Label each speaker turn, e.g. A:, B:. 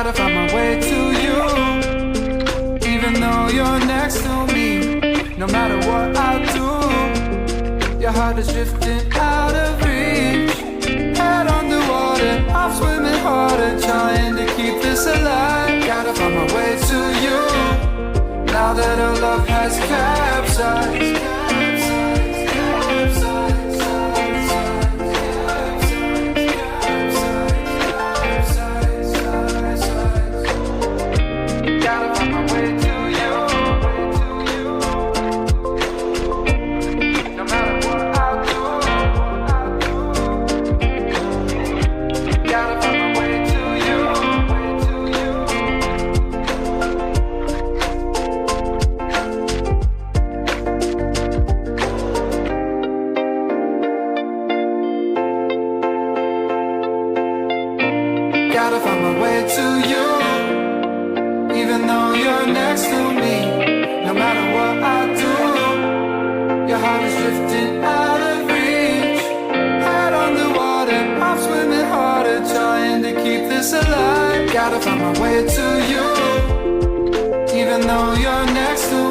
A: Gotta find my way to you, even though you're next to me. No matter what I do, your heart is drifting out of reach. Head underwater, I'm swimming harder, trying to keep this alive. Gotta find my way to you, now that our love has capsized. Gotta find my way to you, even though you're next to me. No matter what I do, your heart is drifting out of reach. Head on the water, I'm swimming harder, trying to keep this alive. Gotta find my way to you, even though you're next to me.